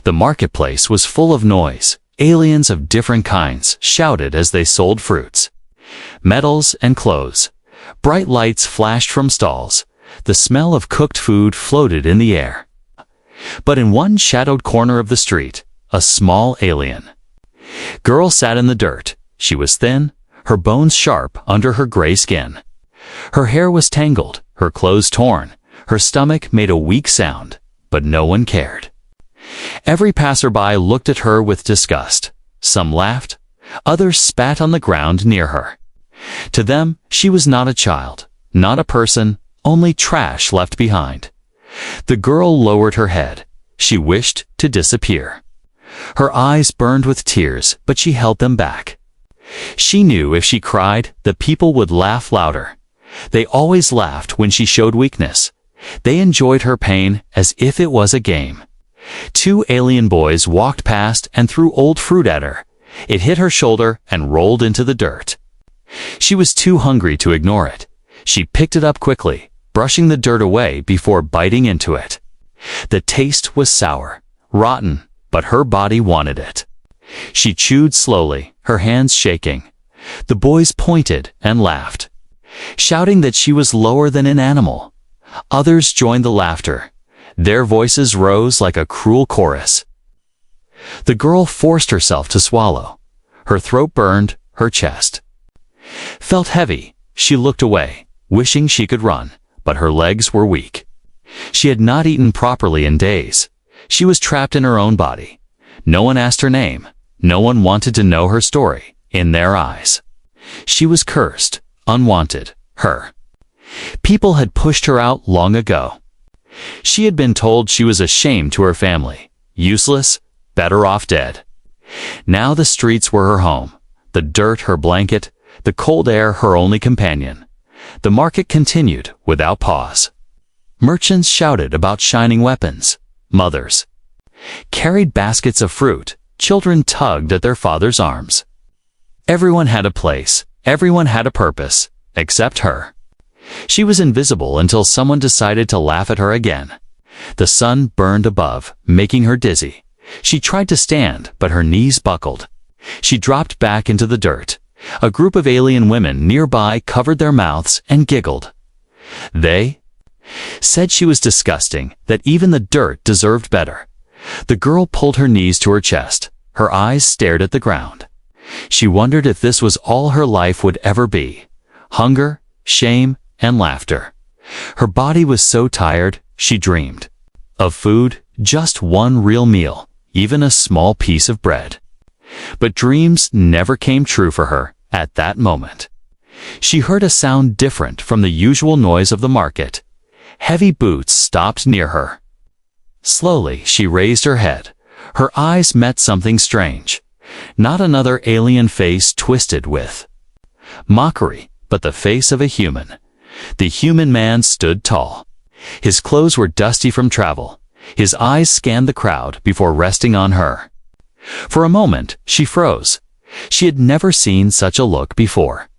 The marketplace was full of noise. Aliens of different kinds shouted as they sold fruits, metals, and clothes. Bright lights flashed from stalls. The smell of cooked food floated in the air. But in one shadowed corner of the street, a small alien girl sat in the dirt. She was thin, her bones sharp under her gray skin. Her hair was tangled, her clothes torn, her stomach made a weak sound, but no one cared. Every passerby looked at her with disgust. Some laughed, others spat on the ground near her. To them, she was not a child, not a person, only trash left behind. The girl lowered her head. She wished to disappear. Her eyes burned with tears, but she held them back. She knew if she cried, the people would laugh louder. They always laughed when she showed weakness. They enjoyed her pain as if it was a game. Two alien boys walked past and threw old fruit at her. It hit her shoulder and rolled into the dirt. She was too hungry to ignore it. She picked it up quickly, brushing the dirt away before biting into it. The taste was sour, rotten, but her body wanted it. She chewed slowly, her hands shaking. The boys pointed and laughed, shouting that she was lower than an animal. Others joined the laughter. Their voices rose like a cruel chorus. The girl forced herself to swallow. Her throat burned, her chest felt heavy. She looked away, wishing she could run, but her legs were weak. She had not eaten properly in days. She was trapped in her own body. No one asked her name. No one wanted to know her story. In their eyes, she was cursed, unwanted, her. People had pushed her out long ago. She had been told she was a shame to her family, useless, better off dead. Now the streets were her home, the dirt her blanket, the cold air her only companion. The market continued without pause. Merchants shouted about shining weapons. Mothers carried baskets of fruit. Children tugged at their father's arms. Everyone had a place. Everyone had a purpose, except her. She was invisible until someone decided to laugh at her again. The sun burned above, making her dizzy. She tried to stand, but her knees buckled. She dropped back into the dirt. A group of alien women nearby covered their mouths and giggled. They said she was disgusting, that even the dirt deserved better. The girl pulled her knees to her chest. Her eyes stared at the ground. She wondered if this was all her life would ever be. Hunger, shame, and laughter. Her body was so tired, she dreamed of food, just one real meal, even a small piece of bread. But dreams never came true for her at that moment. She heard a sound different from the usual noise of the market. Heavy boots stopped near her. Slowly, she raised her head. Her eyes met something strange. Not another alien face twisted with mockery, but the face of a human. The human man stood tall. His clothes were dusty from travel. His eyes scanned the crowd before resting on her. For a moment, she froze. She had never seen such a look before.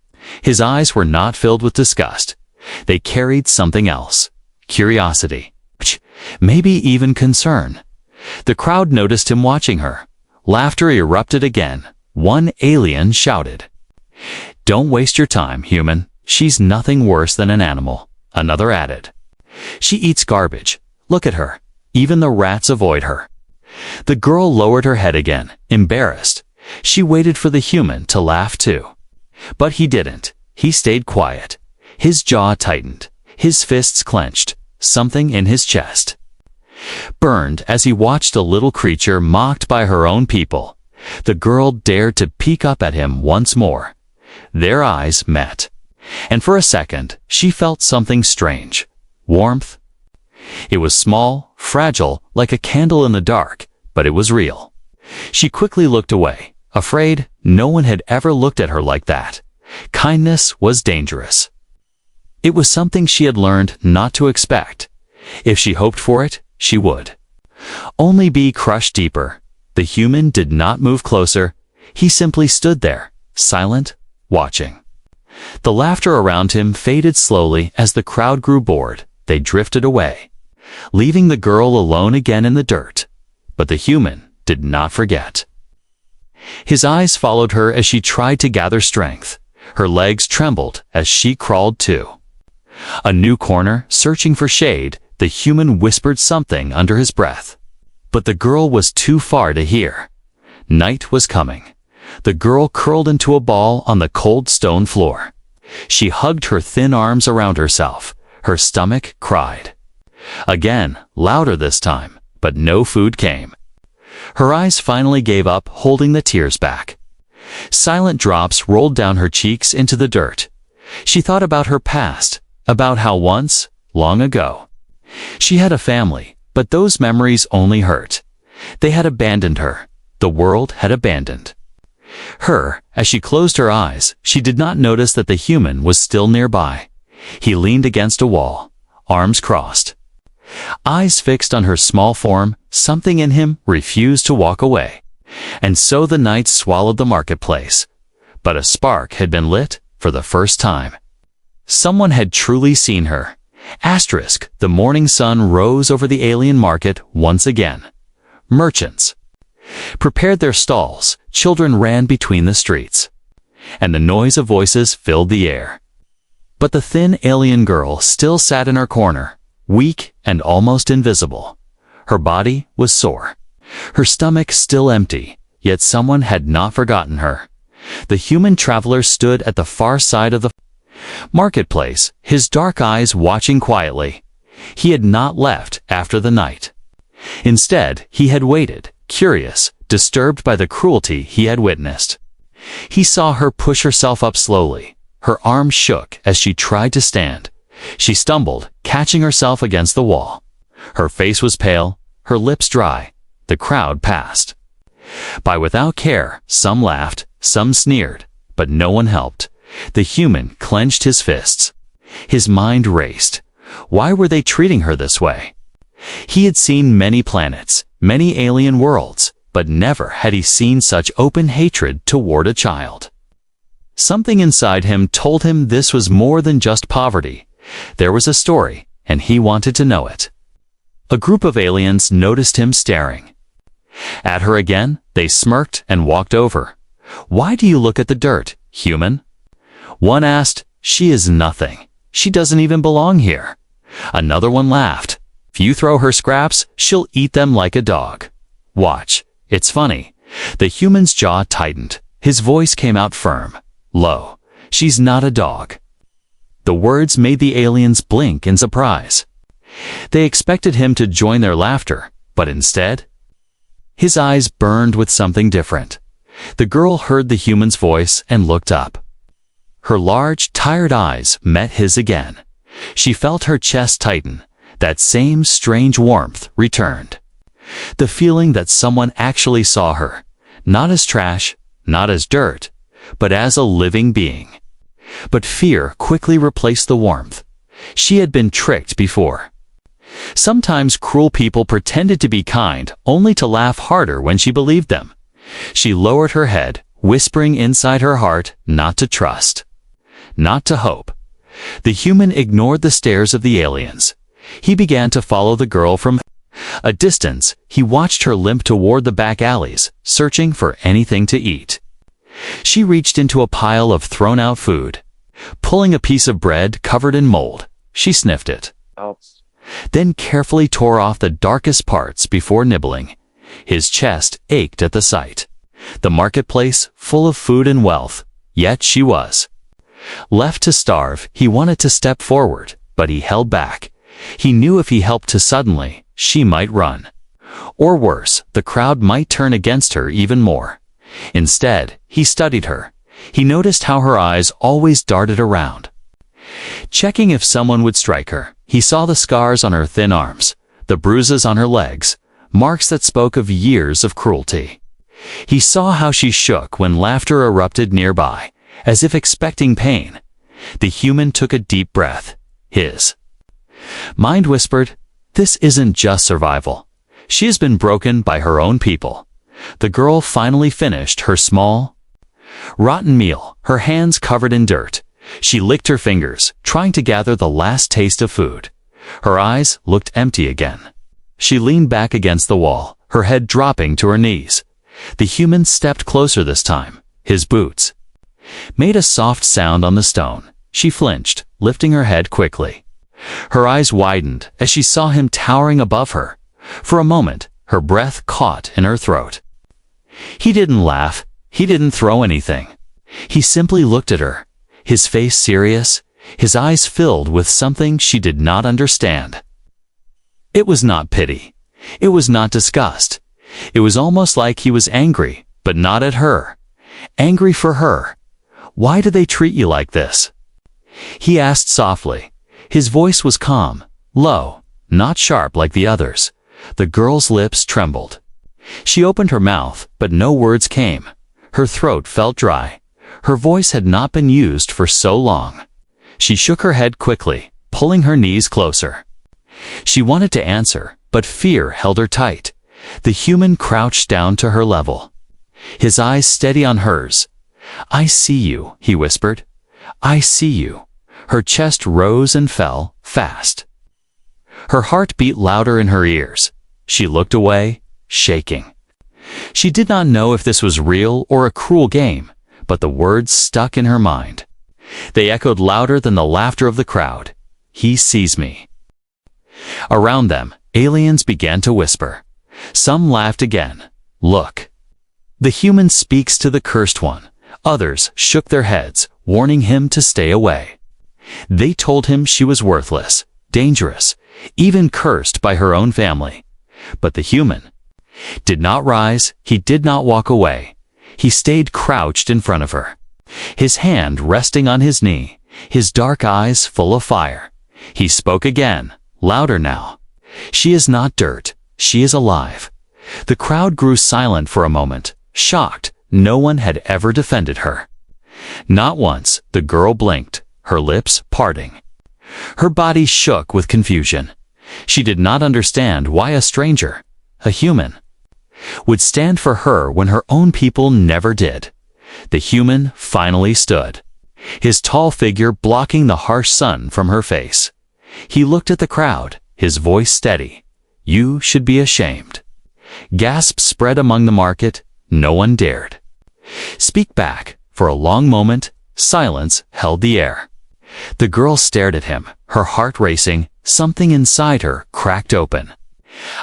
His eyes were not filled with disgust. They carried something else. Curiosity. Maybe even concern. The crowd noticed him watching her. Laughter erupted again. One alien shouted, "Don't waste your time, human. She's nothing worse than an animal." Another added, "She eats garbage. Look at her. Even the rats avoid her." The girl lowered her head again, embarrassed. She waited for the human to laugh too. But he didn't. He stayed quiet. His jaw tightened. His fists clenched. Something in his chest burned as he watched a little creature mocked by her own people. The girl dared to peek up at him once more. Their eyes met, and for a second she felt something strange. Warmth. It was small, fragile, like a candle in the dark, but it was real. She quickly looked away, afraid. No one had ever looked at her like that. Kindness was dangerous. It was something she had learned not to expect. If she hoped for it, she would only be crushed deeper. The human did not move closer. He simply stood there, silent, watching. The laughter around him faded slowly as the crowd grew bored. They drifted away, leaving the girl alone again in the dirt. but the human did not forget. His eyes followed her as she tried to gather strength. Her legs trembled as she crawled too. A new corner, searching for shade, the human whispered something under his breath. But the girl was too far to hear. Night was coming. The girl curled into a ball on the cold stone floor. She hugged her thin arms around herself. Her stomach cried. Again, louder this time, but no food came. Her eyes finally gave up, holding the tears back. Silent drops rolled down her cheeks into the dirt. She thought about her past, about how once, long ago, she had a family, but those memories only hurt. They had abandoned her. The world had abandoned her. As she closed her eyes, she did not notice that the human was still nearby. He leaned against a wall, arms crossed. Eyes fixed on her small form, something in him refused to walk away. And so the night swallowed the marketplace. But a spark had been lit for the first time. Someone had truly seen her. Asterisk, the morning sun rose over the alien market once again. Merchants prepared their stalls, children ran between the streets, and the noise of voices filled the air. But the thin alien girl still sat in her corner, weak and almost invisible. Her body was sore, her stomach still empty, yet someone had not forgotten her. The human traveler stood at the far side of the marketplace, his dark eyes watching quietly. He had not left after the night. Instead, he had waited, curious, disturbed by the cruelty he had witnessed. He saw her push herself up slowly. Her arms shook as she tried to stand. She stumbled, catching herself against the wall. Her face was pale, her lips dry. The crowd passed by without care. Some laughed, some sneered, but no one helped. The human clenched his fists. His mind raced. Why were they treating her this way? He had seen many planets, many alien worlds, but never had he seen such open hatred toward a child. Something inside him told him this was more than just poverty. There was a story, and he wanted to know it. A group of aliens noticed him staring at her again. They smirked and walked over. "Why do you look at the dirt, human?" One asked. "She is nothing. She doesn't even belong here." Another one laughed. "If you throw her scraps, she'll eat them like a dog. Watch. It's funny." The human's jaw tightened. His voice came out firm, low. "She's not a dog." The words made the aliens blink in surprise. They expected him to join their laughter, but instead, his eyes burned with something different. The girl heard the human's voice and looked up. Her large, tired eyes met his again. She felt her chest tighten. That same strange warmth returned. The feeling that someone actually saw her, not as trash, not as dirt, but as a living being. But fear quickly replaced the warmth. She had been tricked before. Sometimes cruel people pretended to be kind, only to laugh harder when she believed them. She lowered her head, whispering inside her heart not to trust, not to hope. The human ignored the stares of the aliens. He began to follow the girl from a distance. He watched her limp toward the back alleys, searching for anything to eat. She reached into a pile of thrown-out food. Pulling a piece of bread covered in mold, she sniffed it, then carefully tore off the darkest parts before nibbling. His chest ached at the sight. The marketplace, full of food and wealth, yet she was left to starve. He wanted to step forward, but he held back. He knew if he helped too suddenly, she might run. Or worse, the crowd might turn against her even more. Instead, he studied her. He noticed how her eyes always darted around, checking if someone would strike her. He saw the scars on her thin arms, the bruises on her legs, marks that spoke of years of cruelty. He saw how she shook when laughter erupted nearby, as if expecting pain. The human took a deep breath. His mind whispered, "This isn't just survival. She has been broken by her own people." The girl finally finished her small, rotten meal, her hands covered in dirt. She licked her fingers, trying to gather the last taste of food. Her eyes looked empty again. She leaned back against the wall, her head dropping to her knees. The human stepped closer this time. His boots made a soft sound on the stone. She flinched, lifting her head quickly. Her eyes widened as she saw him towering above her. For a moment, her breath caught in her throat. He didn't laugh. He didn't throw anything. He simply looked at her, his face serious, his eyes filled with something she did not understand. It was not pity. It was not disgust. It was almost like he was angry, but not at her. Angry for her. Why do they treat you like this? He asked softly. His voice was calm, low, not sharp like the others. The girl's lips trembled. She opened her mouth, but no words came. Her throat felt dry. Her voice had not been used for so long. She shook her head quickly, pulling her knees closer. She wanted to answer, but fear held her tight. The human crouched down to her level, his eyes steady on hers. "I see you," he whispered. "I see you." Her chest rose and fell, fast. Her heart beat louder in her ears. She looked away, shaking. She did not know if this was real or a cruel game, but the words stuck in her mind. They echoed louder than the laughter of the crowd. "He sees me." Around them, aliens began to whisper. Some laughed again. "Look. The human speaks to the cursed one." Others shook their heads, warning him to stay away. They told him she was worthless, dangerous, even cursed by her own family. But the human did not rise. He did not walk away. He stayed crouched in front of her, his hand resting on his knee, his dark eyes full of fire. He spoke again, louder now. "She is not dirt. She is alive." The crowd grew silent for a moment, shocked. No one had ever defended her. Not once. The girl blinked, her lips parting. Her body shook with confusion. She did not understand why a stranger, a human, would stand for her when her own people never did. The human finally stood, his tall figure blocking the harsh sun from her face. He looked at the crowd, his voice steady. "You should be ashamed." Gasps spread among the market. No one dared speak back. For a long moment, silence held the air. The girl stared at him, her heart racing. Something inside her cracked open.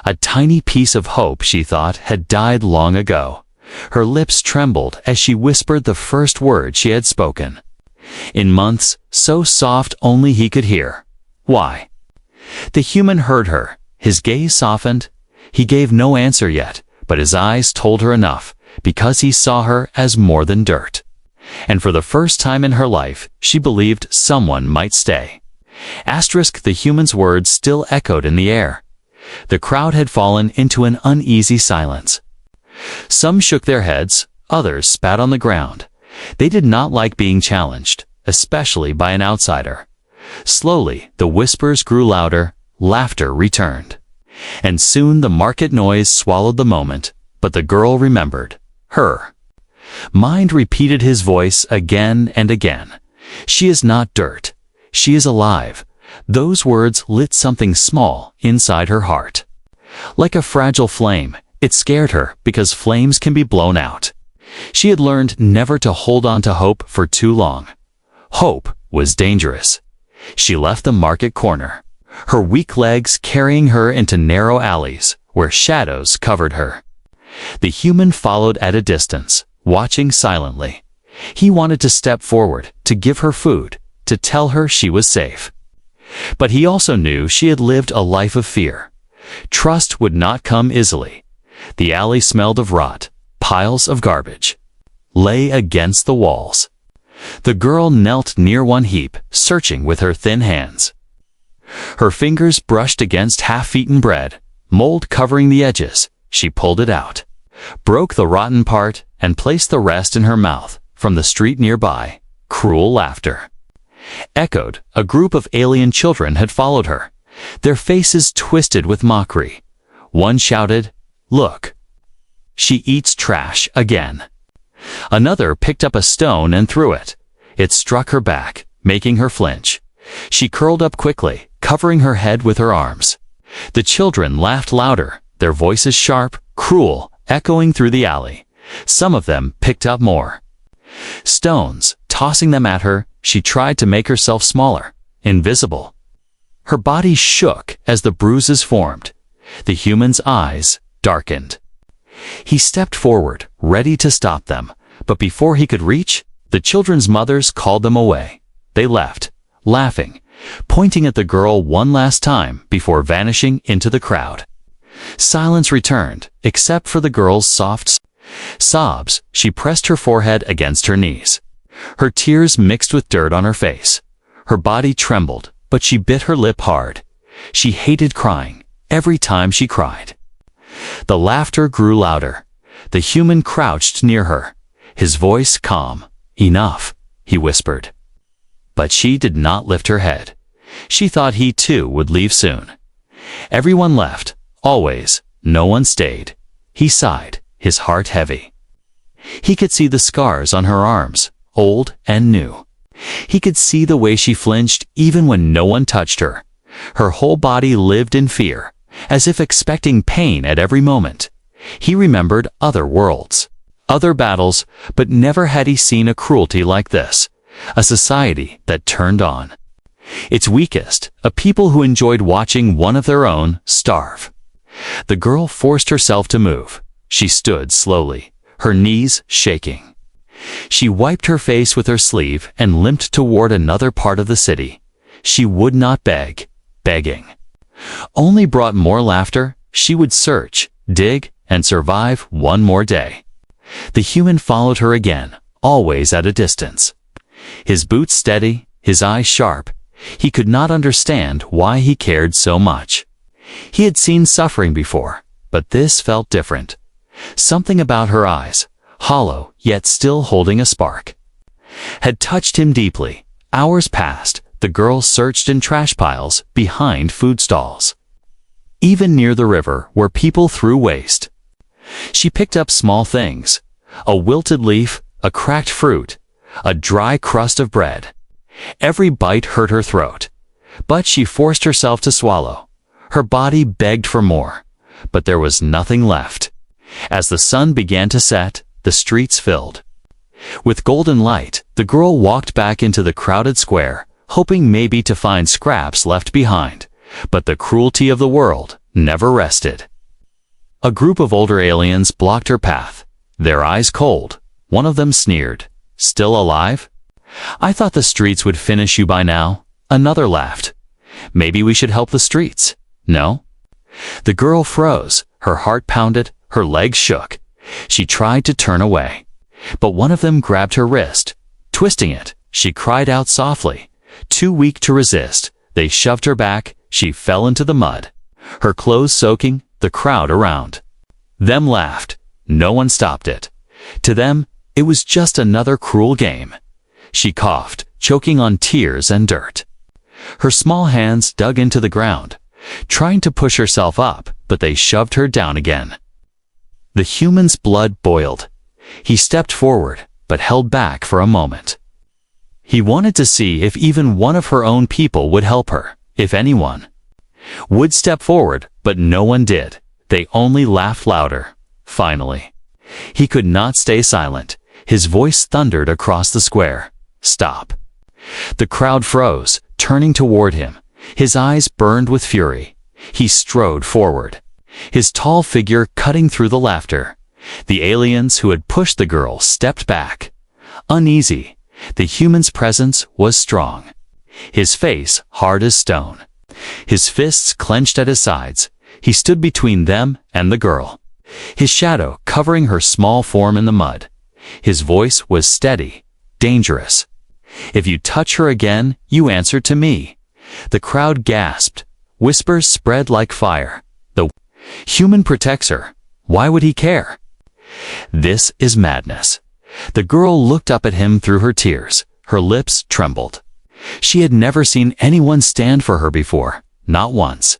A tiny piece of hope, she thought, had died long ago. Her lips trembled as she whispered the first word she had spoken. In months, so soft only he could hear. "Why?" The human heard her. His gaze softened. He gave no answer yet, but his eyes told her enough, because he saw her as more than dirt. And for the first time in her life, she believed someone might stay. The human's words still echoed in the air. The crowd had fallen into an uneasy silence. Some shook their heads, others spat on the ground. They did not like being challenged, especially by an outsider. Slowly, the whispers grew louder, laughter returned. And soon the market noise swallowed the moment, but the girl remembered. Her mind repeated his voice again and again. "She is not dirt. She is alive." Those words lit something small inside her heart. Like a fragile flame, it scared her because flames can be blown out. She had learned never to hold on to hope for too long. Hope was dangerous. She left the market corner, her weak legs carrying her into narrow alleys where shadows covered her. The human followed at a distance, watching silently. He wanted to step forward, to give her food, to tell her she was safe. But he also knew she had lived a life of fear. Trust would not come easily. The alley smelled of rot. Piles of garbage lay against the walls. The girl knelt near one heap, searching with her thin hands. Her fingers brushed against half-eaten bread, mold covering the edges. She pulled it out, broke the rotten part, and placed the rest in her mouth. From the street nearby, cruel laughter echoed. A group of alien children had followed her, their faces twisted with mockery. One shouted, "Look! She eats trash again." Another picked up a stone and threw it. It struck her back, making her flinch. She curled up quickly, covering her head with her arms. The children laughed louder, their voices sharp, cruel, echoing through the alley. Some of them picked up more stones. Tossing them at her, she tried to make herself smaller, invisible. Her body shook as the bruises formed. The human's eyes darkened. He stepped forward, ready to stop them, but before he could reach, the children's mothers called them away. They left, laughing, pointing at the girl one last time before vanishing into the crowd. Silence returned, except for the girl's soft sobs. She pressed her forehead against her knees. Her tears mixed with dirt on her face. Her body trembled, but she bit her lip hard. She hated crying every time she cried. The laughter grew louder. The human crouched near her, his voice calm. "Enough," he whispered. But she did not lift her head. She thought he too would leave soon. Everyone left, always. No one stayed. He sighed, his heart heavy. He could see the scars on her arms, old and new. He could see the way she flinched even when no one touched her. Her whole body lived in fear, as if expecting pain at every moment. He remembered other worlds, other battles, but never had he seen a cruelty like this, a society that turned on its weakest, a people who enjoyed watching one of their own starve. The girl forced herself to move. She stood slowly, her knees shaking. She wiped her face with her sleeve and limped toward another part of the city. She would not beg. Begging only brought more laughter. She would search, dig, and survive one more day. The human followed her again, always at a distance. His boots steady, his eyes sharp. He could not understand why he cared so much. He had seen suffering before, but this felt different. Something about her eyes, hollow yet still holding a spark, had touched him deeply. Hours passed. The girl searched in trash piles, behind food stalls, even near the river where people threw waste. She picked up small things, a wilted leaf, a cracked fruit, a dry crust of bread. Every bite hurt her throat, but she forced herself to swallow. Her body begged for more, but there was nothing left. As the sun began to set, the streets filled with golden light. The girl walked back into the crowded square, hoping maybe to find scraps left behind, but the cruelty of the world never rested. A group of older aliens blocked her path, their eyes cold. One of them sneered, "Still alive? I thought the streets would finish you by now." Another laughed, "Maybe we should help the streets." "No?" The girl froze, her heart pounded, her legs shook. She tried to turn away, but one of them grabbed her wrist. Twisting it, she cried out softly. Too weak to resist, they shoved her back. She fell into the mud, her clothes soaking. The crowd around them laughed. No one stopped it. To them, it was just another cruel game. She coughed, choking on tears and dirt. Her small hands dug into the ground, trying to push herself up, but they shoved her down again. The human's blood boiled. He stepped forward, but held back for a moment. He wanted to see if even one of her own people would help her, if anyone would step forward, but no one did. They only laughed louder. Finally, he could not stay silent. His voice thundered across the square. "Stop." The crowd froze, turning toward him. His eyes burned with fury. He strode forward, his tall figure cutting through the laughter. The aliens who had pushed the girl stepped back, uneasy. The human's presence was strong, his face hard as stone, his fists clenched at his sides. He stood between them and the girl, his shadow covering her small form in the mud. His voice was steady, dangerous. "If you touch her again, you answer to me." The crowd gasped. Whispers spread like fire. The human protects her. Why would he care? This is madness. The girl looked up at him through her tears. Her lips trembled. She had never seen anyone stand for her before, not once.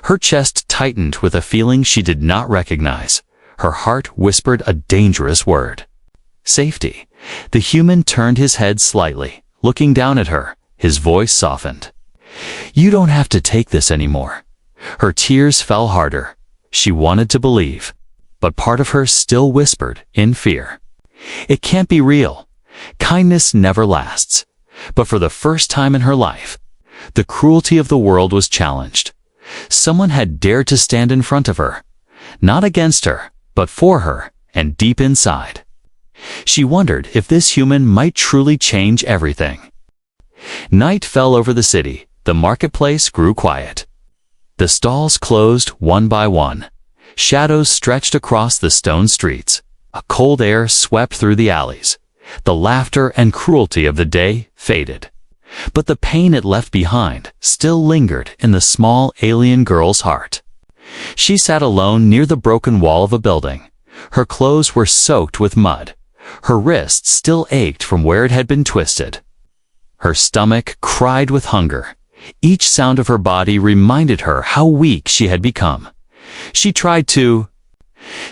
Her chest tightened with a feeling she did not recognize. Her heart whispered a dangerous word. Safety. The human turned his head slightly, looking down at her. His voice softened. "You don't have to take this anymore." Her tears fell harder. She wanted to believe, but part of her still whispered in fear. It can't be real. Kindness never lasts. But for the first time in her life, the cruelty of the world was challenged. Someone had dared to stand in front of her, not against her, but for her, and deep inside. She wondered if this human might truly change everything. Night fell over the city. The marketplace grew quiet. The stalls closed one by one. Shadows stretched across the stone streets. A cold air swept through the alleys. The laughter and cruelty of the day faded. But the pain it left behind still lingered in the small alien girl's heart. She sat alone near the broken wall of a building. Her clothes were soaked with mud. Her wrists still ached from where it had been twisted. Her stomach cried with hunger. Each sound of her body reminded her how weak she had become. She tried to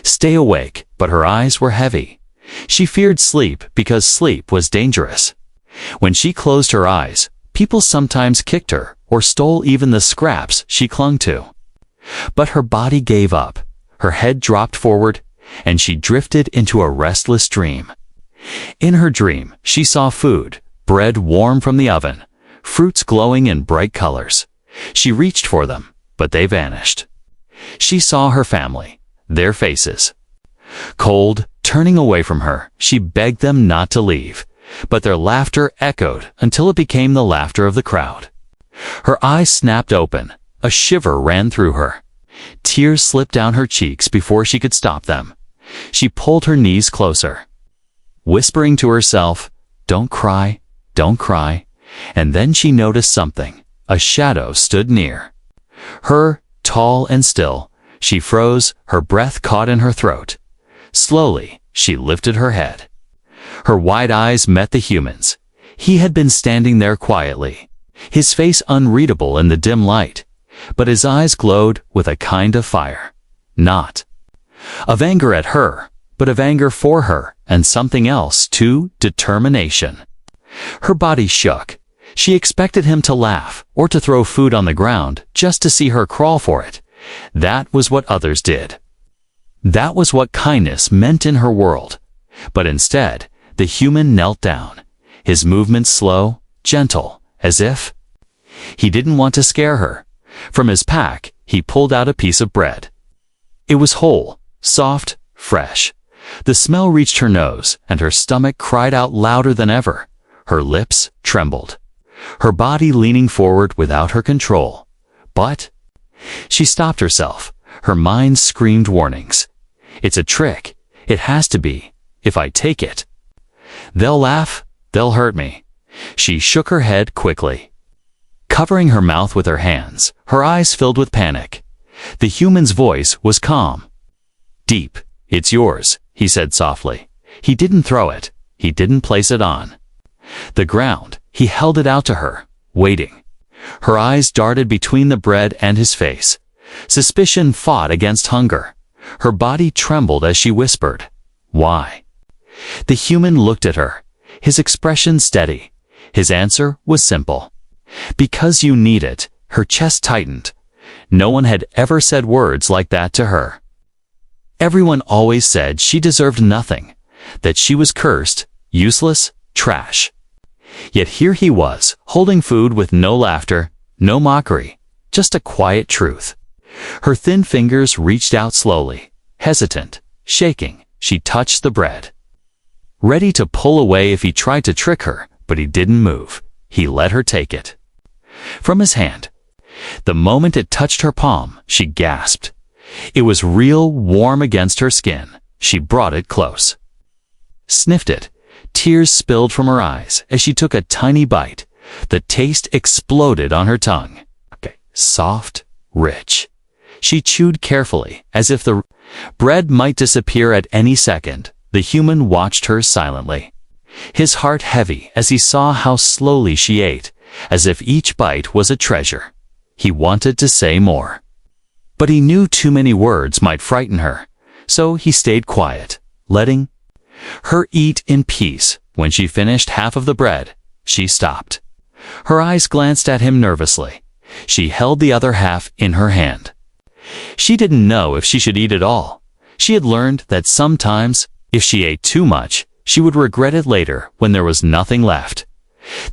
stay awake, but her eyes were heavy. She feared sleep because sleep was dangerous. When she closed her eyes, people sometimes kicked her or stole even the scraps she clung to. But her body gave up. Her head dropped forward, and she drifted into a restless dream. In her dream, she saw food, bread warm from the oven, fruits glowing in bright colors. She reached for them, but they vanished. She saw her family, their faces. Cold, turning away from her, she begged them not to leave, but their laughter echoed until it became the laughter of the crowd. Her eyes snapped open. A shiver ran through her. Tears slipped down her cheeks before she could stop them. She pulled her knees closer, whispering to herself, "Don't cry, don't cry." And then she noticed something. A shadow stood near her, tall and still. She froze, her breath caught in her throat. Slowly, she lifted her head. Her wide eyes met the human's. He had been standing there quietly, his face unreadable in the dim light, but his eyes glowed with a kind of fire. Not of anger at her, but of anger for her, and something else too, determination. Her body shook. She expected him to laugh or to throw food on the ground just to see her crawl for it. That was what others did. That was what kindness meant in her world. But instead, the human knelt down, his movements slow, gentle, as if he didn't want to scare her. From his pack, he pulled out a piece of bread. It was whole, soft, fresh. The smell reached her nose, and her stomach cried out louder than ever. Her lips trembled, her body leaning forward without her control. But she stopped herself. Her mind screamed warnings. It's a trick. It has to be. If I take it, they'll laugh, they'll hurt me. She shook her head quickly, covering her mouth with her hands, her eyes filled with panic. The human's voice was calm. "Deep, it's yours," he said softly. He didn't throw it. He didn't place it on the ground. He held it out to her, waiting. Her eyes darted between the bread and his face. Suspicion fought against hunger. Her body trembled as she whispered, "Why?" The human looked at her, his expression steady. His answer was simple. "Because you need it." Her chest tightened. No one had ever said words like that to her. Everyone always said she deserved nothing, that she was cursed, useless, trash. Yet here he was, holding food with no laughter, no mockery, just a quiet truth. Her thin fingers reached out slowly, hesitant, shaking. She touched the bread, ready to pull away if he tried to trick her, but he didn't move. He let her take it from his hand. The moment it touched her palm, she gasped. It was real, warm against her skin. She brought it close, sniffed it. Tears spilled from her eyes as she took a tiny bite. The taste exploded on her tongue. Soft, rich. She chewed carefully, as if the bread might disappear at any second. The human watched her silently, his heart heavy as he saw how slowly she ate, as if each bite was a treasure. He wanted to say more, but he knew too many words might frighten her, so he stayed quiet, letting her eat in peace. When she finished half of the bread, she stopped. Her eyes glanced at him nervously. She held the other half in her hand. She didn't know if she should eat at all. She had learned that sometimes, if she ate too much, she would regret it later when there was nothing left.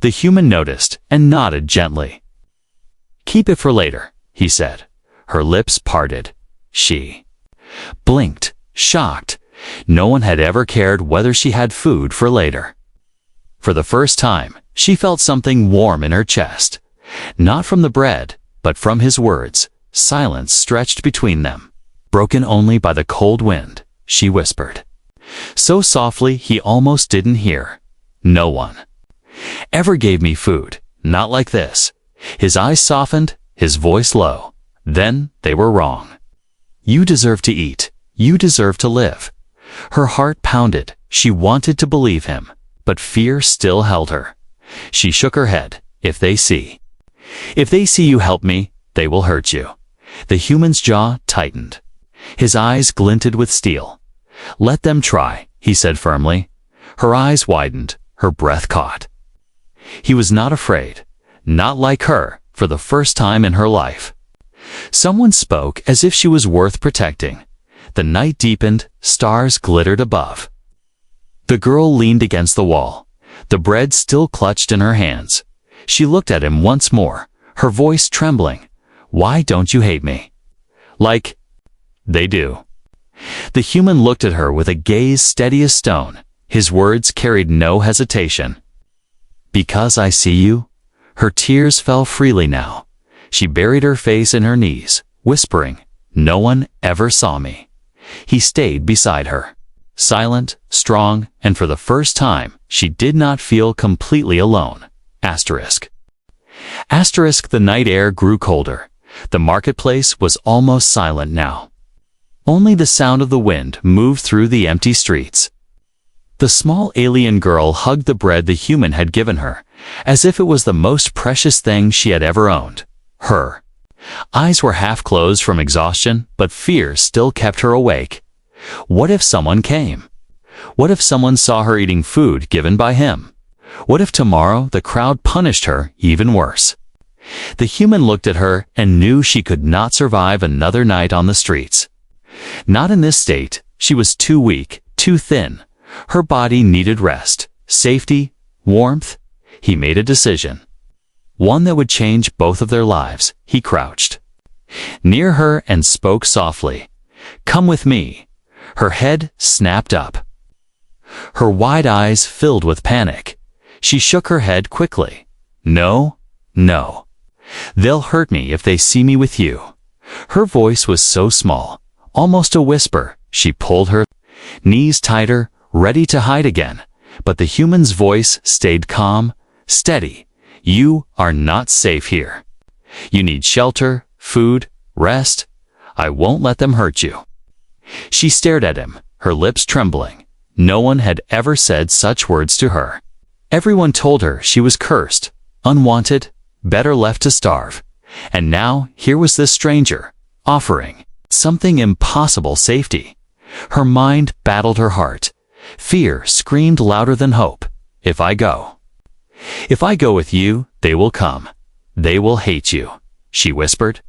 The human noticed and nodded gently. "Keep it for later," he said. Her lips parted. She blinked, shocked. No one had ever cared whether she had food for later. For the first time, she felt something warm in her chest. Not from the bread, but from his words. Silence stretched between them, broken only by the cold wind. She whispered, so softly he almost didn't hear. "No one ever gave me food, not like this." His eyes softened, his voice low. "Then they were wrong. You deserve to eat. You deserve to live." Her heart pounded. She wanted to believe him, but fear still held her. She shook her head. If they see you help me, they will hurt you." The human's jaw tightened. His eyes glinted with steel. "Let them try," he said firmly. Her eyes widened, her breath caught. He was not afraid, not like her, for the first time in her life. Someone spoke as if she was worth protecting. The night deepened, stars glittered above. The girl leaned against the wall, the bread still clutched in her hands. She looked at him once more, her voice trembling. "Why don't you hate me?" "Like they do." The human looked at her with a gaze steady as stone. His words carried no hesitation. "Because I see you?" Her tears fell freely now. She buried her face in her knees, whispering, "No one ever saw me." He stayed beside her, silent, strong, and for the first time, she did not feel completely alone. Asterisk. The night air grew colder. The marketplace was almost silent now. Only the sound of the wind moved through the empty streets. The small alien girl hugged the bread the human had given her, as if it was the most precious thing she had ever owned. Her eyes were half closed from exhaustion, but fear still kept her awake. What if someone came? What if someone saw her eating food given by him? What if tomorrow the crowd punished her even worse? The human looked at her and knew she could not survive another night on the streets. Not in this state. She was too weak, too thin. Her body needed rest, safety, warmth. He made a decision. One that would change both of their lives. He crouched near her and spoke softly. "Come with me." Her head snapped up. Her wide eyes filled with panic. She shook her head quickly. "No, no. They'll hurt me if they see me with you." Her voice was so small, almost a whisper. She pulled her knees tighter, ready to hide again. But the human's voice stayed calm, steady. "You are not safe here. You need shelter, food, rest. I won't let them hurt you." She stared at him, her lips trembling. No one had ever said such words to her. Everyone told her she was cursed, unwanted, better left to starve. And now here was this stranger, offering something impossible: safety. Her mind battled her heart. Fear screamed louder than hope. If I go with you, they will come. They will hate you," she whispered.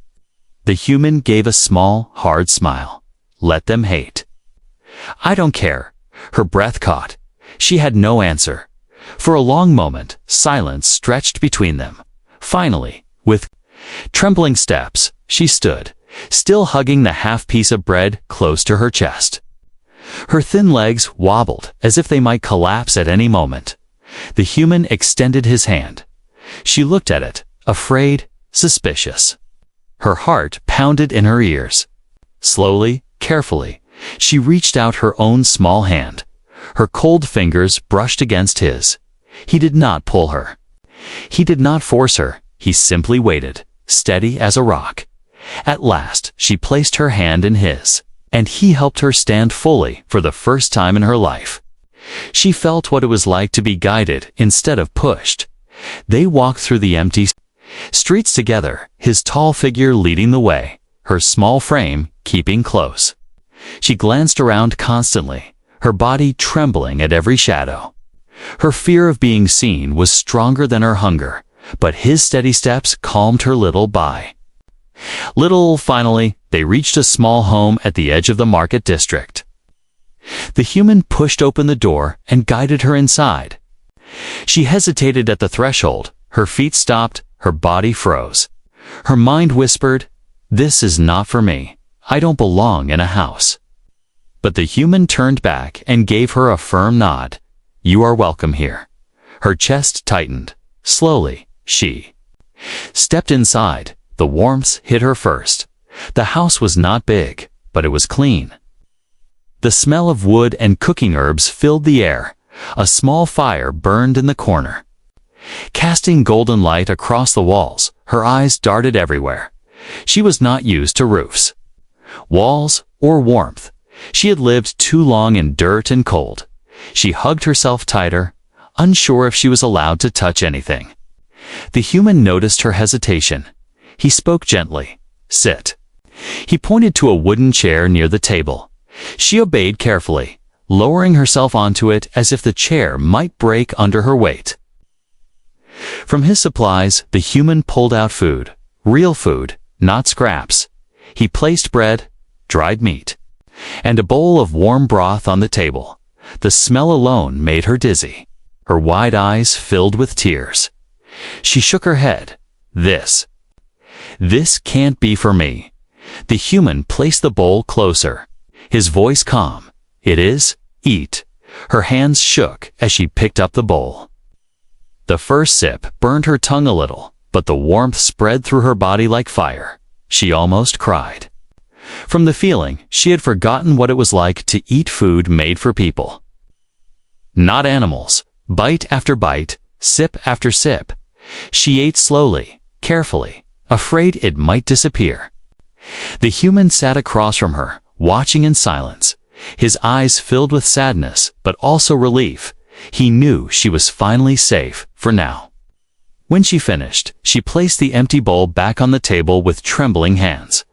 The human gave a small, hard smile. "Let them hate." "I don't care." Her breath caught. She had no answer. For a long moment, silence stretched between them. Finally, with trembling steps, she stood, still hugging the half-piece of bread close to her chest. Her thin legs wobbled as if they might collapse at any moment. The human extended his hand. She looked at it, afraid, suspicious. Her heart pounded in her ears. Slowly, carefully, she reached out her own small hand. Her cold fingers brushed against his. He did not pull her. He did not force her. He simply waited, steady as a rock. At last, she placed her hand in his, and he helped her stand fully for the first time in her life. She felt what it was like to be guided instead of pushed. They walked through the empty streets together, his tall figure leading the way, her small frame keeping close. She glanced around constantly, her body trembling at every shadow. Her fear of being seen was stronger than her hunger, but his steady steps calmed her little by. Finally, they reached a small home at the edge of the market district. The human pushed open the door and guided her inside. She hesitated at the threshold, her feet stopped, her body froze. Her mind whispered, "This is not for me. I don't belong in a house." But the human turned back and gave her a firm nod. "You are welcome here." Her chest tightened. Slowly, she stepped inside. The warmth hit her first. The house was not big, but it was clean. The smell of wood and cooking herbs filled the air. A small fire burned in the corner. Casting golden light across the walls, her eyes darted everywhere. She was not used to roofs, walls, or warmth. She had lived too long in dirt and cold. She hugged herself tighter, unsure if she was allowed to touch anything. The human noticed her hesitation. He spoke gently. "Sit." He pointed to a wooden chair near the table. She obeyed carefully, lowering herself onto it as if the chair might break under her weight. From his supplies, the human pulled out food, real food, not scraps. He placed bread, dried meat, and a bowl of warm broth on the table. The smell alone made her dizzy. Her wide eyes filled with tears. She shook her head. This can't be for me." The human placed the bowl closer. His voice calm. "It is. Eat." Her hands shook as she picked up the bowl. The first sip burned her tongue a little, but the warmth spread through her body like fire. She almost cried. From the feeling, she had forgotten what it was like to eat food made for people, not animals. Bite after bite, sip after sip. She ate slowly, carefully, afraid it might disappear. The human sat across from her, watching in silence. His eyes filled with sadness, but also relief. He knew she was finally safe, for now. When she finished, she placed the empty bowl back on the table with trembling hands.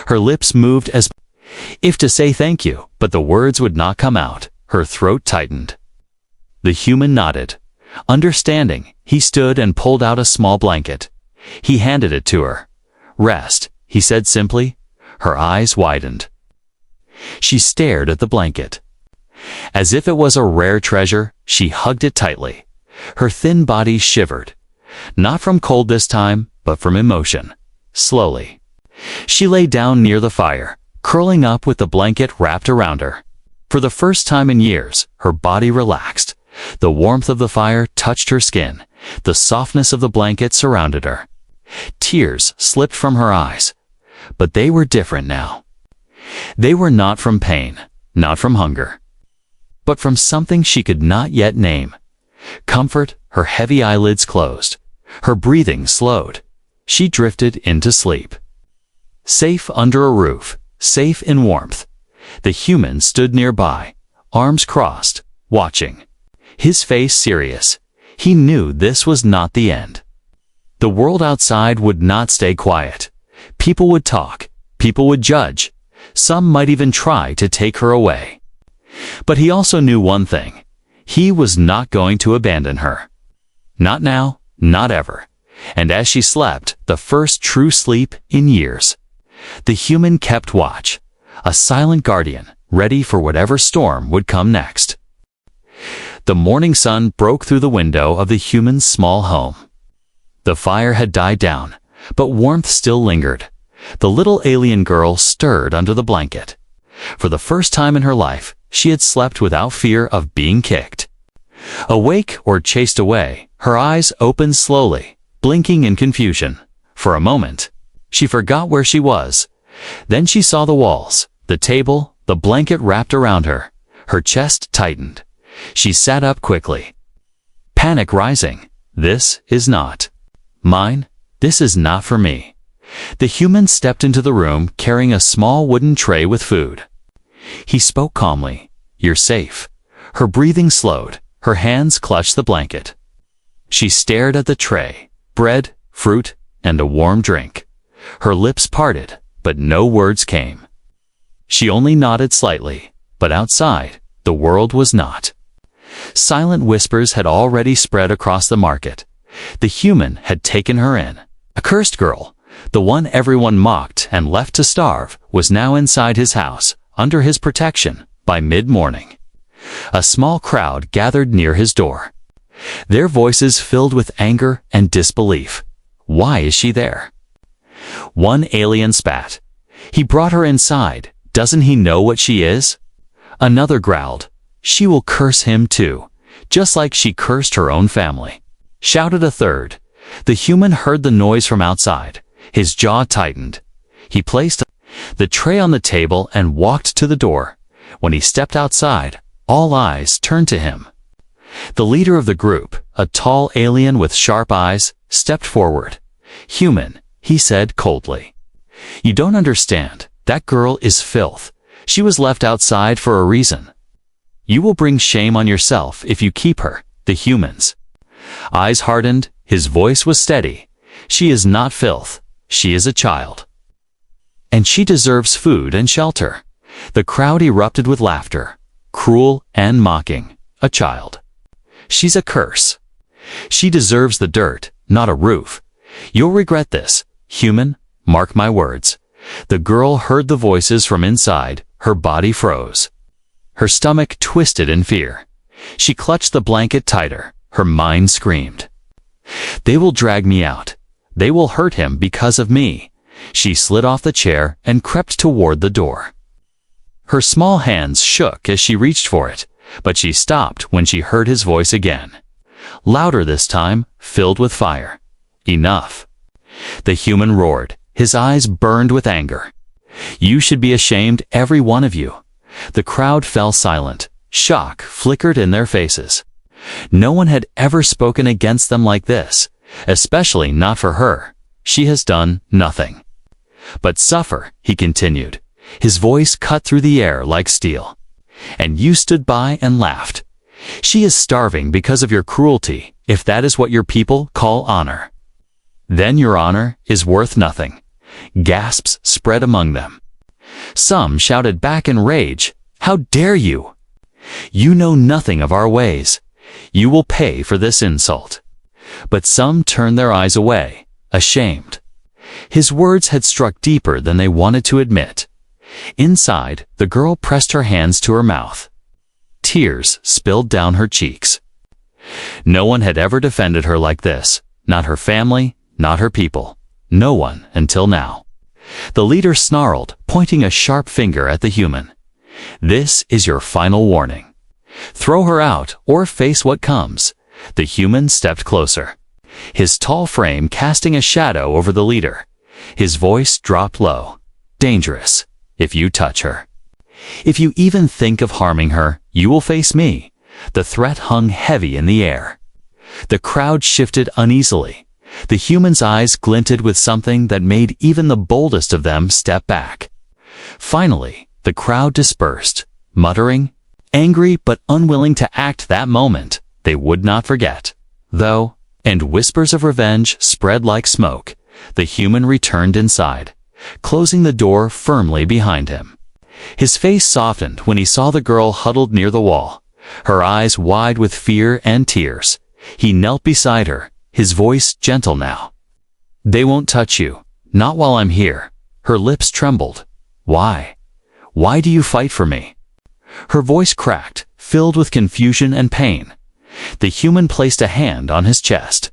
Her lips moved as if to say thank you, but the words would not come out. Her throat tightened. The human nodded. Understanding, he stood and pulled out a small blanket. He handed it to her. "Rest," he said simply. Her eyes widened. She stared at the blanket. As if it was a rare treasure, she hugged it tightly. Her thin body shivered. Not from cold this time, but from emotion. Slowly, she lay down near the fire, curling up with the blanket wrapped around her. For the first time in years, her body relaxed. The warmth of the fire touched her skin. The softness of the blanket surrounded her. Tears slipped from her eyes. But they were different now. They were not from pain, not from hunger, but from something she could not yet name. Comfort. Her heavy eyelids closed. Her breathing slowed. She drifted into sleep. Safe under a roof, safe in warmth. The human stood nearby, arms crossed, watching. His face serious. He knew this was not the end. The world outside would not stay quiet. People would talk. People would judge. Some might even try to take her away. But he also knew one thing. He was not going to abandon her. Not now, not ever. And as she slept, the first true sleep in years, the human kept watch, a silent guardian, ready for whatever storm would come next. The morning sun broke through the window of the human's small home. The fire had died down, but warmth still lingered. The little alien girl stirred under the blanket. For the first time in her life, she had slept without fear of being kicked, awake, or chased away. Her eyes opened slowly, blinking in confusion. For a moment, she forgot where she was. Then she saw the walls, the table, the blanket wrapped around her. Her chest tightened. She sat up quickly, panic rising. This is not mine. This is not for me. The human stepped into the room carrying a small wooden tray with food. He spoke calmly. "You're safe." Her breathing slowed. Her hands clutched the blanket. She stared at the tray, bread, fruit, and a warm drink. Her lips parted, but no words came. She only nodded slightly, but outside, the world was not. Silent whispers had already spread across the market. The human had taken her in. A cursed girl, The one everyone mocked and left to starve was now inside his house, under his protection, by mid-morning. A small crowd gathered near his door. Their voices filled with anger and disbelief. Why is she there? One alien spat. He brought her inside. Doesn't he know what she is? Another growled. She will curse him too, just like she cursed her own family. Shouted a third. The human heard the noise from outside. His jaw tightened. He placed the tray on the table and walked to the door. When he stepped outside, all eyes turned to him. The leader of the group, a tall alien with sharp eyes, stepped forward. "Human," he said coldly. "You don't understand. That girl is filth. She was left outside for a reason. You will bring shame on yourself if you keep her." The human's eyes hardened. His voice was steady. "She is not filth. She is a child. And she deserves food and shelter." The crowd erupted with laughter, cruel and mocking. "A child. She's a curse. She deserves the dirt, not a roof. You'll regret this, human, mark my words." The girl heard the voices from inside. Her body froze. Her stomach twisted in fear. She clutched the blanket tighter. Her mind screamed, "They will drag me out. They will hurt him because of me." She slid off the chair and crept toward the door. Her small hands shook as she reached for it, but she stopped when she heard his voice again. Louder this time, filled with fire. "Enough." The human roared. His eyes burned with anger. "You should be ashamed, every one of you." The crowd fell silent. Shock flickered in their faces. No one had ever spoken against them like this, especially not for her. She has done nothing but suffer, he continued. His voice cut through the air like steel. "And you stood by and laughed. She is starving because of your cruelty, if that is what your people call honor. Then your honor is worth nothing." Gasps spread among them. Some shouted back in rage, "How dare you? You know nothing of our ways. You will pay for this insult." But some turned their eyes away, ashamed. His words had struck deeper than they wanted to admit. Inside, the girl pressed her hands to her mouth. Tears spilled down her cheeks. No one had ever defended her like this, not her family, not her people. No one until now. The leader snarled, pointing a sharp finger at the human. "This is your final warning. Throw her out or face what comes." The human stepped closer, his tall frame casting a shadow over the leader. His voice dropped low. "Dangerous, if you touch her. If you even think of harming her, you will face me." The threat hung heavy in the air. The crowd shifted uneasily. The human's eyes glinted with something that made even the boldest of them step back. Finally, the crowd dispersed, muttering, angry but unwilling to act that moment they would not forget. Though, and whispers of revenge spread like smoke, the human returned inside, closing the door firmly behind him. His face softened when he saw the girl huddled near the wall, her eyes wide with fear and tears. He knelt beside her, his voice gentle now. "They won't touch you, not while I'm here." Her lips trembled. "Why? Why do you fight for me?" Her voice cracked, filled with confusion and pain. The human placed a hand on his chest.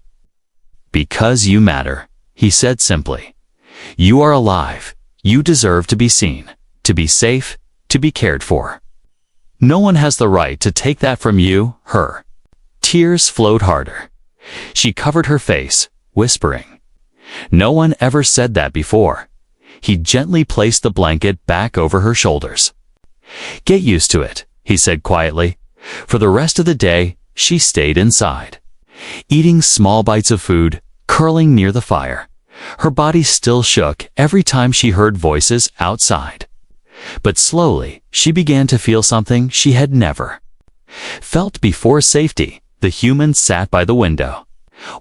"Because you matter," he said simply. "You are alive. You deserve to be seen, to be safe, to be cared for. No one has the right to take that from you, her." Tears flowed harder. She covered her face, whispering. No one ever said that before. He gently placed the blanket back over her shoulders. "Get used to it," he said quietly. For the rest of the day, she stayed inside, eating small bites of food, curling near the fire. Her body still shook every time she heard voices outside. But slowly, she began to feel something she had never felt before. Safety. The human sat by the window,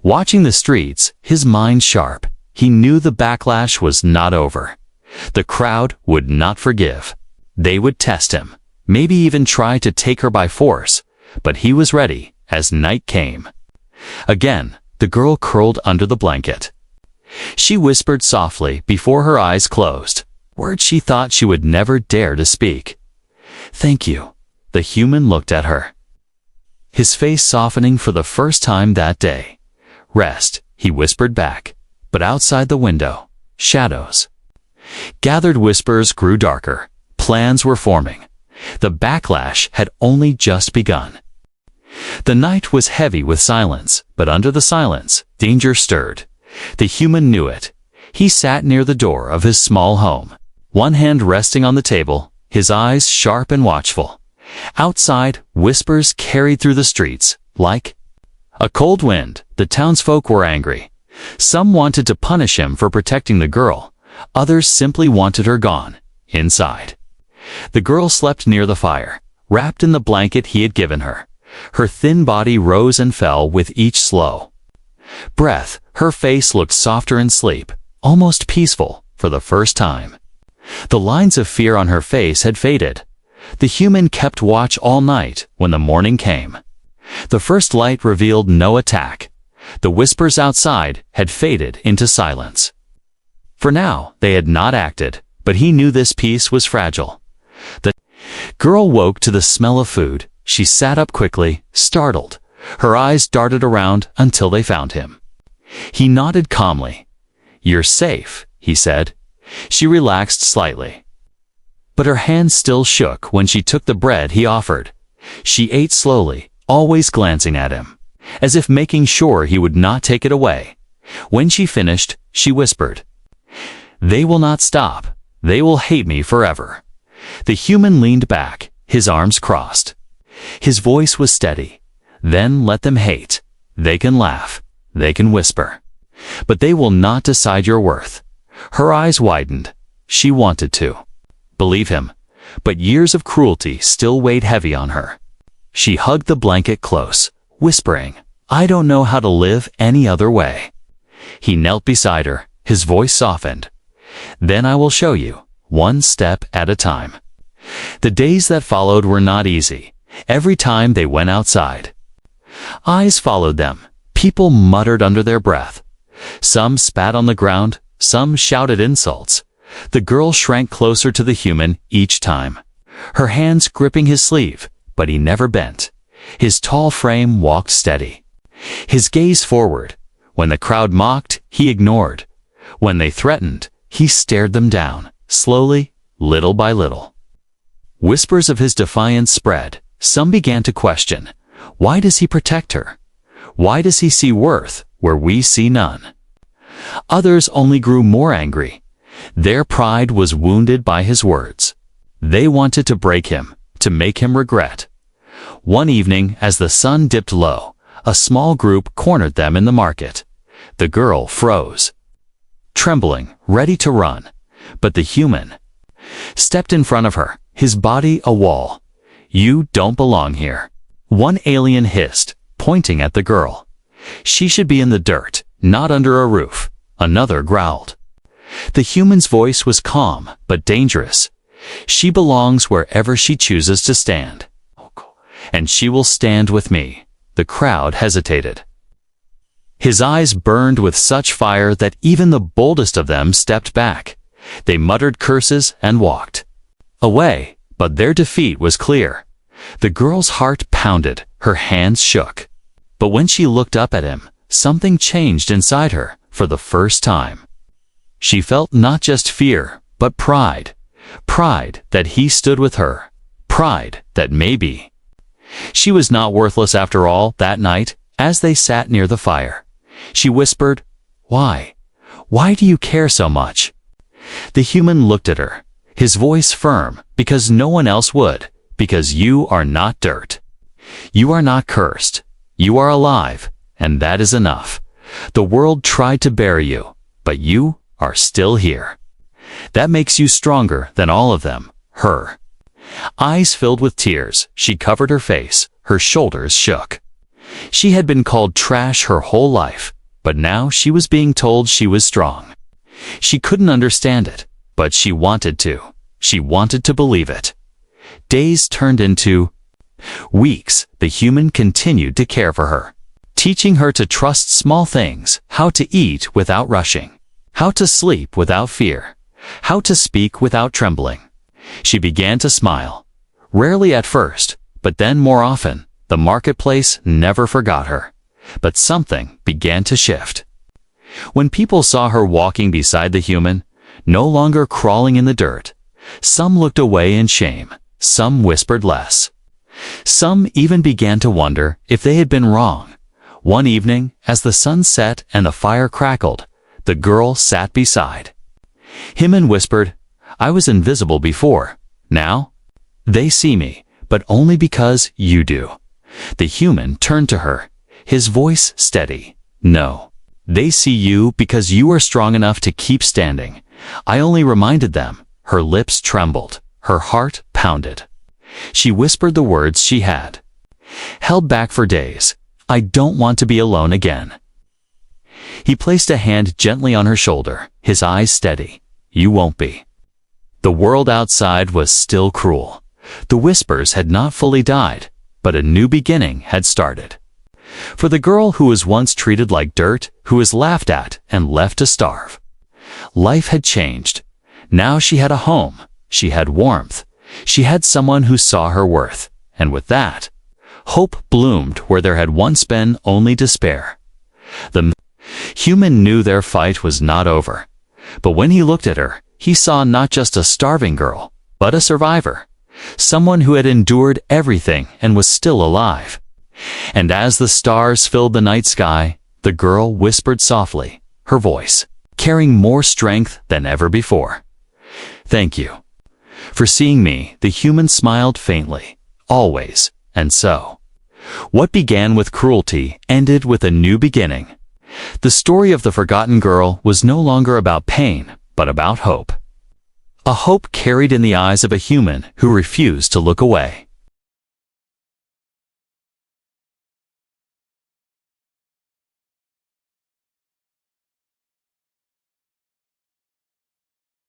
watching the streets, his mind sharp. He knew the backlash was not over. The crowd would not forgive. They would test him, maybe even try to take her by force. But he was ready as night came. Again, the girl curled under the blanket. She whispered softly before her eyes closed, words she thought she would never dare to speak. "Thank you." The human looked at her, his face softening for the first time that day. "Rest," he whispered back, but outside the window, shadows. Gathered whispers grew darker. Plans were forming. The backlash had only just begun. The night was heavy with silence, but under the silence, danger stirred. The human knew it. He sat near the door of his small home, one hand resting on the table, his eyes sharp and watchful. Outside, whispers carried through the streets, like a cold wind. The townsfolk were angry. Some wanted to punish him for protecting the girl. Others simply wanted her gone, inside. The girl slept near the fire, wrapped in the blanket he had given her. Her thin body rose and fell with each slow breath. Her face looked softer in sleep, almost peaceful for the first time. The lines of fear on her face had faded. The human kept watch all night. When the morning came, the first light revealed no attack. The whispers outside had faded into silence. For now, they had not acted, but he knew this peace was fragile. The girl woke to the smell of food. She sat up quickly, startled. Her eyes darted around until they found him. He nodded calmly. "You're safe," he said. She relaxed slightly, but her hands still shook when she took the bread he offered. She ate slowly, always glancing at him, as if making sure he would not take it away. When she finished, she whispered, "They will not stop. They will hate me forever." The human leaned back, his arms crossed. His voice was steady. "Then let them hate. They can laugh. They can whisper. But they will not decide your worth." Her eyes widened. She wanted to believe him, but years of cruelty still weighed heavy on her. She hugged the blanket close, whispering, "I don't know how to live any other way." He knelt beside her, his voice softened. "Then I will show you, one step at a time." The days that followed were not easy. Every time they went outside, eyes followed them. People muttered under their breath. Some spat on the ground, some shouted insults. The girl shrank closer to the human each time, her hands gripping his sleeve, but he never bent. His tall frame walked steady, his gaze forward. When the crowd mocked, he ignored. When they threatened, he stared them down, slowly, little by little. Whispers of his defiance spread. Some began to question, why does he protect her? Why does he see worth where we see none? Others only grew more angry. Their pride was wounded by his words. They wanted to break him, to make him regret. One evening, as the sun dipped low, a small group cornered them in the market. The girl froze, trembling, ready to run, but the human stepped in front of her, his body a wall. "You don't belong here," one alien hissed, pointing at the girl. "She should be in the dirt, not under a roof," another growled. The human's voice was calm but dangerous. "She belongs wherever she chooses to stand, and she will stand with me." The crowd hesitated. His eyes burned with such fire that even the boldest of them stepped back. They muttered curses and walked away, but their defeat was clear. The girl's heart pounded, her hands shook. But when she looked up at him, something changed inside her for the first time. She felt not just fear, but pride. Pride that he stood with her. Pride that maybe she was not worthless after all. That night, as they sat near the fire, she whispered, "Why? Why do you care so much?" The human looked at her, his voice firm, "Because no one else would. Because you are not dirt. You are not cursed. You are alive, and that is enough. The world tried to bury you, but you are still here. That makes you stronger than all of them." Her eyes filled with tears, she covered her face, her shoulders shook. She had been called trash her whole life, but now she was being told she was strong. She couldn't understand it, but she wanted to. She wanted to believe it. Days turned into weeks. The human continued to care for her, teaching her to trust small things, how to eat without rushing, how to sleep without fear, how to speak without trembling. She began to smile, rarely at first, but then more often. The marketplace never forgot her. But something began to shift. When people saw her walking beside the human, no longer crawling in the dirt, some looked away in shame, some whispered less. Some even began to wonder if they had been wrong. One evening, as the sun set and the fire crackled, the girl sat beside him and whispered, "I was invisible before. Now, they see me, but only because you do." The human turned to her, his voice steady. "No, they see you because you are strong enough to keep standing. I only reminded them." Her lips trembled, her heart pounded. She whispered the words she had held back for days. "I don't want to be alone again." He placed a hand gently on her shoulder, his eyes steady. "You won't be." The world outside was still cruel. The whispers had not fully died, but a new beginning had started. For the girl who was once treated like dirt, who was laughed at and left to starve, life had changed. Now she had a home, she had warmth, she had someone who saw her worth, and with that, hope bloomed where there had once been only despair. The human knew their fight was not over, but when he looked at her, he saw not just a starving girl, but a survivor. Someone who had endured everything and was still alive. And as the stars filled the night sky, the girl whispered softly, her voice carrying more strength than ever before. "Thank you for seeing me." The human smiled faintly. "Always." And so, what began with cruelty ended with a new beginning. The story of the forgotten girl was no longer about pain, but about hope. A hope carried in the eyes of a human who refused to look away.